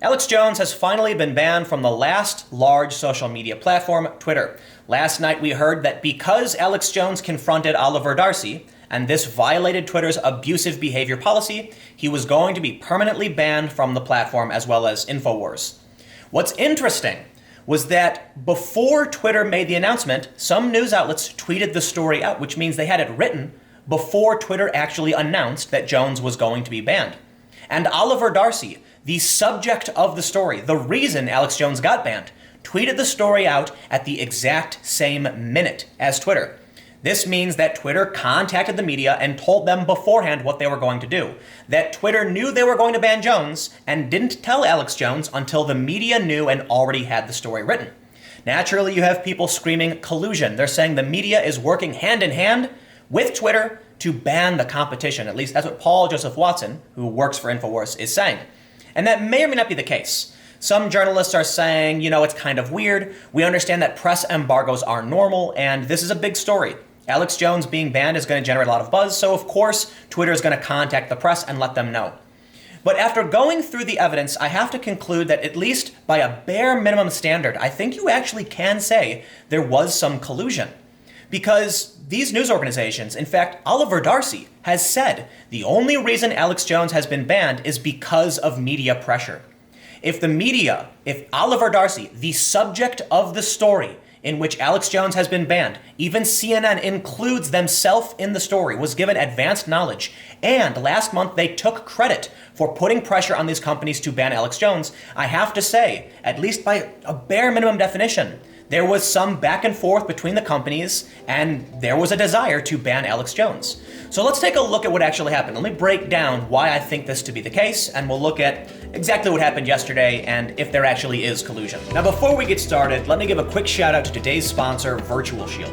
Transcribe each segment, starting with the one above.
Alex Jones has finally been banned from the last large social media platform, Twitter. Last night we heard that because Alex Jones confronted Oliver Darcy, and this violated Twitter's abusive behavior policy, he was going to be permanently banned from the platform as well as InfoWars. What's interesting was that before Twitter made the announcement, some news outlets tweeted the story out, which means they had it written before Twitter actually announced that Jones was going to be banned. And Oliver Darcy, the subject of the story, the reason Alex Jones got banned, tweeted the story out at the exact same minute as Twitter. This means that Twitter contacted the media and told them beforehand what they were going to do. That Twitter knew they were going to ban Jones and didn't tell Alex Jones until the media knew and already had the story written. Naturally, you have people screaming collusion. They're saying the media is working hand in hand with Twitter to ban the competition. At least that's what Paul Joseph Watson, who works for InfoWars, is saying. And that may or may not be the case. Some journalists are saying, it's kind of weird. We understand that press embargoes are normal, and this is a big story. Alex Jones being banned is going to generate a lot of buzz, so of course, Twitter is going to contact the press and let them know. But after going through the evidence, I have to conclude that at least by a bare minimum standard, I think you actually can say there was some collusion. Because these news organizations, in fact, Oliver Darcy, has said the only reason Alex Jones has been banned is because of media pressure. If Oliver Darcy, the subject of the story in which Alex Jones has been banned, even CNN includes themselves in the story, was given advanced knowledge, and last month they took credit for putting pressure on these companies to ban Alex Jones, I have to say, at least by a bare minimum definition, there was some back and forth between the companies, and there was a desire to ban Alex Jones. So let's take a look at what actually happened. Let me break down why I think this to be the case, and we'll look at exactly what happened yesterday and if there actually is collusion. Now, before we get started, let me give a quick shout out to today's sponsor, Virtual Shield.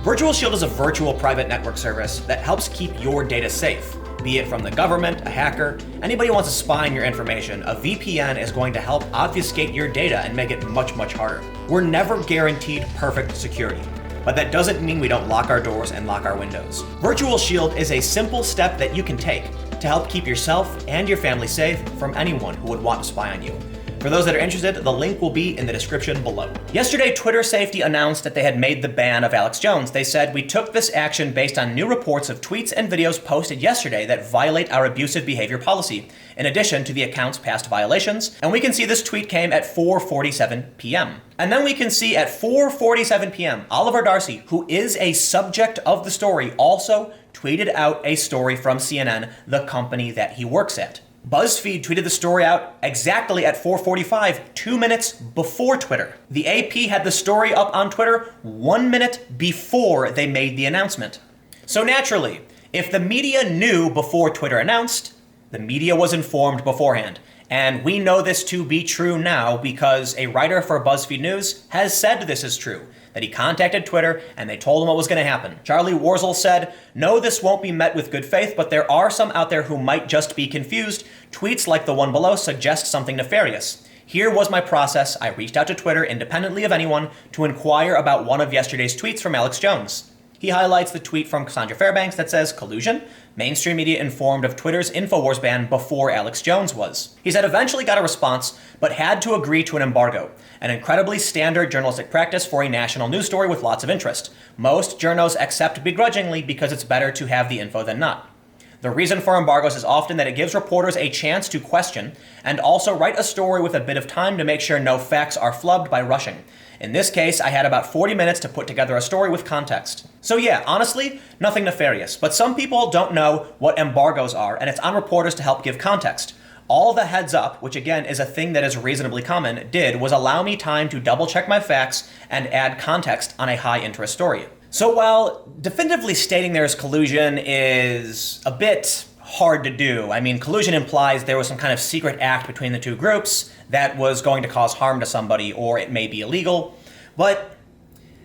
Virtual Shield is a virtual private network service that helps keep your data safe. Be it from the government, a hacker, anybody who wants to spy on your information, a VPN is going to help obfuscate your data and make it much, much harder. We're never guaranteed perfect security, but that doesn't mean we don't lock our doors and lock our windows. Virtual Shield is a simple step that you can take to help keep yourself and your family safe from anyone who would want to spy on you. For those that are interested, the link will be in the description below. Yesterday, Twitter Safety announced that they had made the ban of Alex Jones. They said, "We took this action based on new reports of tweets and videos posted yesterday that violate our abusive behavior policy, in addition to the account's past violations." And we can see this tweet came at 4:47 p.m. And then we can see at 4:47 p.m., Oliver Darcy, who is a subject of the story, also tweeted out a story from CNN, the company that he works at. BuzzFeed tweeted the story out exactly at 4:45, 2 minutes before Twitter. The AP had the story up on Twitter 1 minute before they made the announcement. So naturally, if the media knew before Twitter announced, the media was informed beforehand. And we know this to be true now because a writer for BuzzFeed News has said this is true, that he contacted Twitter and they told him what was going to happen. Charlie Warzel said, "No, this won't be met with good faith, but there are some out there who might just be confused. Tweets like the one below suggest something nefarious. Here was my process. I reached out to Twitter independently of anyone to inquire about one of yesterday's tweets from Alex Jones." He highlights the tweet from Cassandra Fairbanks that says, "Collusion? Mainstream media informed of Twitter's InfoWars ban before Alex Jones was." He said eventually got a response, but had to agree to an embargo, an incredibly standard journalistic practice for a national news story with lots of interest. Most journos accept begrudgingly because it's better to have the info than not. The reason for embargoes is often that it gives reporters a chance to question and also write a story with a bit of time to make sure no facts are flubbed by rushing. In this case, I had about 40 minutes to put together a story with context. So yeah, honestly, nothing nefarious, but some people don't know what embargoes are, and it's on reporters to help give context. All the heads up, which again is a thing that is reasonably common, did was allow me time to double check my facts and add context on a high interest story. So while definitively stating there is collusion is a bit hard to do, I mean, collusion implies there was some kind of secret act between the two groups that was going to cause harm to somebody, or it may be illegal, but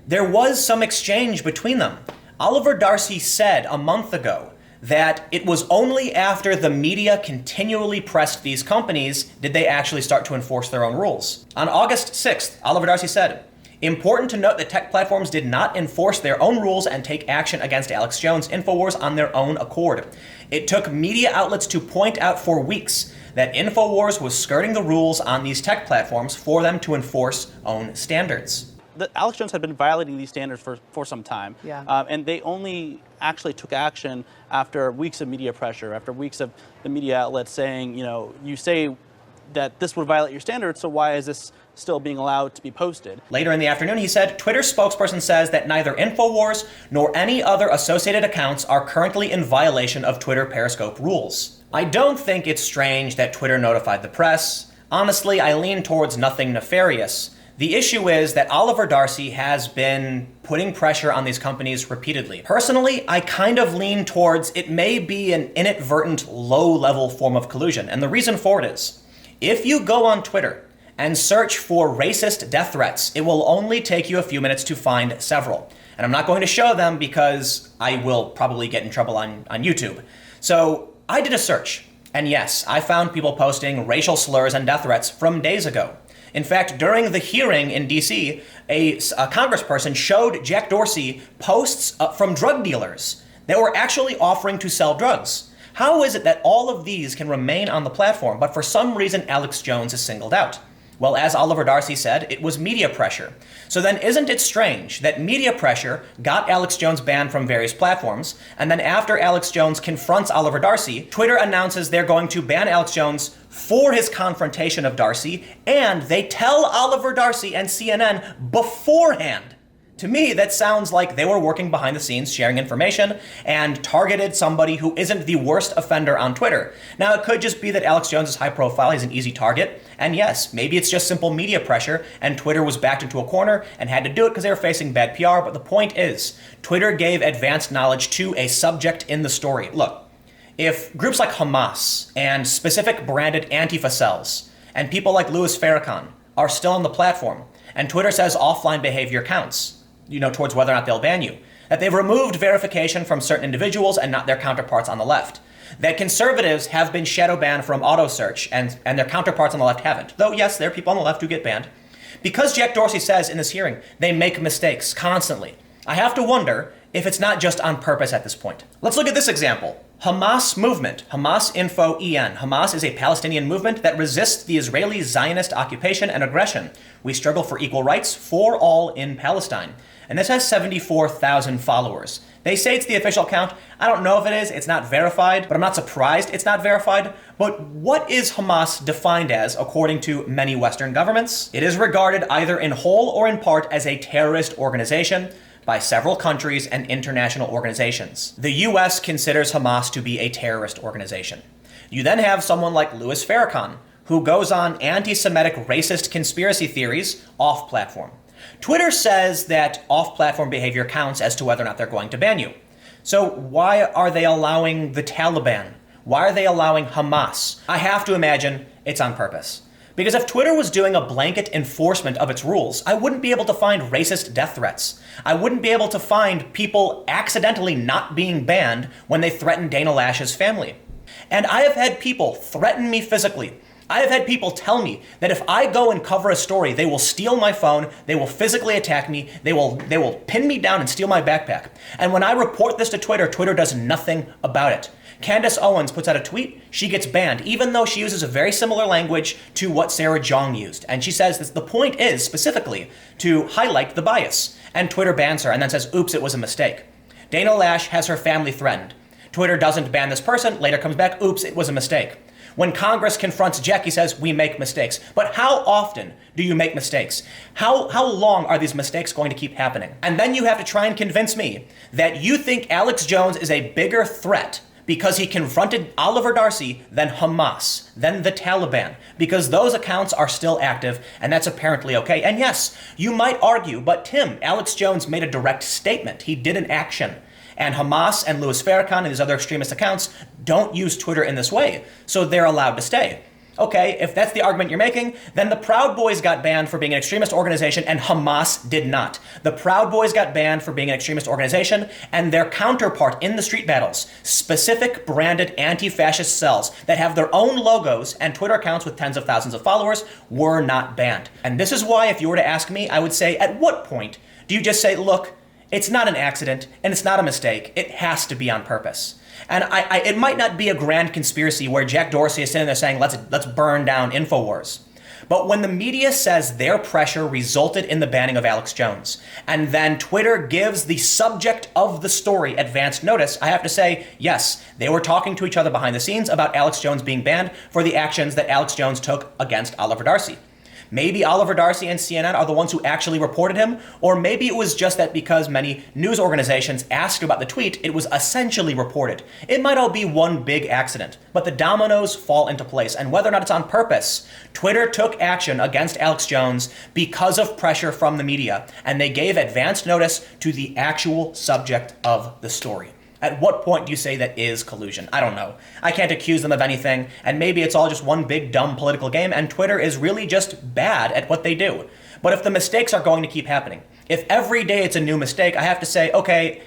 there was some exchange between them. Oliver Darcy said a month ago that it was only after the media continually pressed these companies did they actually start to enforce their own rules. On August 6th, Oliver Darcy said, "Important to note that tech platforms did not enforce their own rules and take action against Alex Jones' InfoWars on their own accord. It took media outlets to point out for weeks that InfoWars was skirting the rules on these tech platforms for them to enforce own standards. Alex Jones had been violating these standards for some time, Yeah. and they only actually took action after weeks of media pressure, after weeks of the media outlets saying, you say that this would violate your standards, so why is this still being allowed to be posted? Later in the afternoon, he said, Twitter's spokesperson says that neither InfoWars nor any other associated accounts are currently in violation of Twitter Periscope rules. I don't think it's strange that Twitter notified the press. Honestly, I lean towards nothing nefarious. The issue is that Oliver Darcy has been putting pressure on these companies repeatedly. Personally, I kind of lean towards it may be an inadvertent low-level form of collusion, and the reason for it is, if you go on Twitter and search for racist death threats, it will only take you a few minutes to find several. And I'm not going to show them because I will probably get in trouble on YouTube. So I did a search, and yes, I found people posting racial slurs and death threats from days ago. In fact, during the hearing in D.C., a congressperson showed Jack Dorsey posts from drug dealers that were actually offering to sell drugs. How is it that all of these can remain on the platform, but for some reason Alex Jones is singled out? Well, as Oliver Darcy said, it was media pressure. So then isn't it strange that media pressure got Alex Jones banned from various platforms, and then after Alex Jones confronts Oliver Darcy, Twitter announces they're going to ban Alex Jones for his confrontation of Darcy, and they tell Oliver Darcy and CNN beforehand. To me, that sounds like they were working behind the scenes, sharing information, and targeted somebody who isn't the worst offender on Twitter. Now, it could just be that Alex Jones is high profile, he's an easy target, and yes, maybe it's just simple media pressure, and Twitter was backed into a corner and had to do it because they were facing bad PR, but the point is, Twitter gave advanced knowledge to a subject in the story. Look, if groups like Hamas and specific branded Antifa cells and people like Louis Farrakhan are still on the platform, and Twitter says offline behavior counts, towards whether or not they'll ban you, that they've removed verification from certain individuals and not their counterparts on the left, that conservatives have been shadow banned from auto search and their counterparts on the left haven't. Though, yes, there are people on the left who get banned. Because Jack Dorsey says in this hearing, they make mistakes constantly. I have to wonder if it's not just on purpose at this point. Let's look at this example. Hamas movement, Hamas Info EN. Hamas is a Palestinian movement that resists the Israeli Zionist occupation and aggression. We struggle for equal rights for all in Palestine. And this has 74,000 followers. They say it's the official count. I don't know if it is. It's not verified, but I'm not surprised it's not verified. But what is Hamas defined as, according to many Western governments? It is regarded either in whole or in part as a terrorist organization by several countries and international organizations. The US considers Hamas to be a terrorist organization. You then have someone like Louis Farrakhan, who goes on anti-Semitic racist conspiracy theories off-platform. Twitter says that off-platform behavior counts as to whether or not they're going to ban you. So why are they allowing the Taliban? Why are they allowing Hamas? I have to imagine it's on purpose. Because if Twitter was doing a blanket enforcement of its rules, I wouldn't be able to find racist death threats. I wouldn't be able to find people accidentally not being banned when they threaten Dana Lash's family. And I have had people threaten me physically. I have had people tell me that if I go and cover a story, they will steal my phone, they will physically attack me, they will pin me down and steal my backpack. And when I report this to Twitter, Twitter does nothing about it. Candace Owens puts out a tweet, she gets banned, even though she uses a very similar language to what Sarah Jong used. And she says that the point is, specifically, to highlight the bias. And Twitter bans her and then says, oops, it was a mistake. Dana Lash has her family threatened. Twitter doesn't ban this person, later comes back, oops, it was a mistake. When Congress confronts Jackie, says, we make mistakes. But how often do you make mistakes? How long are these mistakes going to keep happening? And then you have to try and convince me that you think Alex Jones is a bigger threat because he confronted Oliver Darcy than Hamas, than the Taliban, because those accounts are still active, and that's apparently okay. And yes, you might argue, but Tim, Alex Jones made a direct statement. He did an action. And Hamas and Louis Farrakhan and these other extremist accounts don't use Twitter in this way, so they're allowed to stay. Okay, if that's the argument you're making, then the Proud Boys got banned for being an extremist organization and Hamas did not. The Proud Boys got banned for being an extremist organization and their counterpart in the street battles, specific branded anti-fascist cells that have their own logos and Twitter accounts with tens of thousands of followers, were not banned. And this is why, if you were to ask me, I would say, at what point do you just say, look, It's not an accident, and it's not a mistake. It has to be on purpose. And it might not be a grand conspiracy where Jack Dorsey is sitting there saying, let's burn down InfoWars. But when the media says their pressure resulted in the banning of Alex Jones, and then Twitter gives the subject of the story advance notice, I have to say, yes, they were talking to each other behind the scenes about Alex Jones being banned for the actions that Alex Jones took against Oliver Darcy. Maybe Oliver Darcy and CNN are the ones who actually reported him, or maybe it was just that because many news organizations asked about the tweet, it was essentially reported. It might all be one big accident, but the dominoes fall into place, and whether or not it's on purpose, Twitter took action against Alex Jones because of pressure from the media, and they gave advance notice to the actual subject of the story. At what point do you say that is collusion? I don't know. I can't accuse them of anything, and maybe it's all just one big dumb political game, and Twitter is really just bad at what they do. But if the mistakes are going to keep happening, if every day it's a new mistake, I have to say, okay,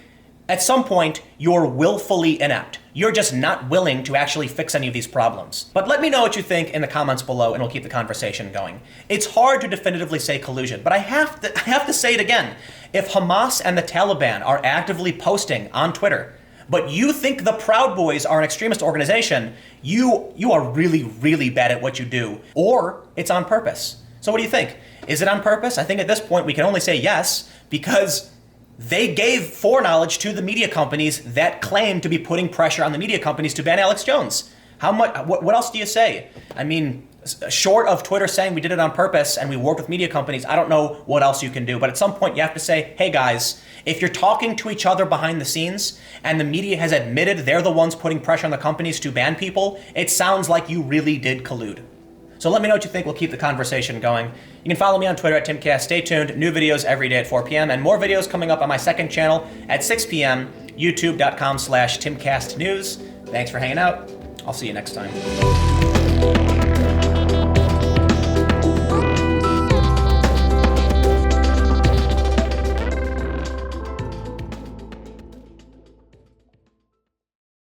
at some point, you're willfully inept. You're just not willing to actually fix any of these problems. But let me know what you think in the comments below, and we'll keep the conversation going. It's hard to definitively say collusion, but I have to say it again. If Hamas and the Taliban are actively posting on Twitter, but you think the Proud Boys are an extremist organization, you are really, really bad at what you do. Or it's on purpose. So what do you think? Is it on purpose? I think at this point we can only say yes, because they gave foreknowledge to the media companies that claim to be putting pressure on the media companies to ban Alex Jones. How much? What else do you say? I mean, short of Twitter saying we did it on purpose and we work with media companies, I don't know what else you can do. But at some point you have to say, hey guys, if you're talking to each other behind the scenes and the media has admitted they're the ones putting pressure on the companies to ban people, it sounds like you really did collude. So let me know what you think. We'll keep the conversation going. You can follow me on Twitter at Timcast. Stay tuned. New videos every day at 4 p.m. and more videos coming up on my second channel at 6 p.m. youtube.com/TimcastNews. Thanks for hanging out. I'll see you next time.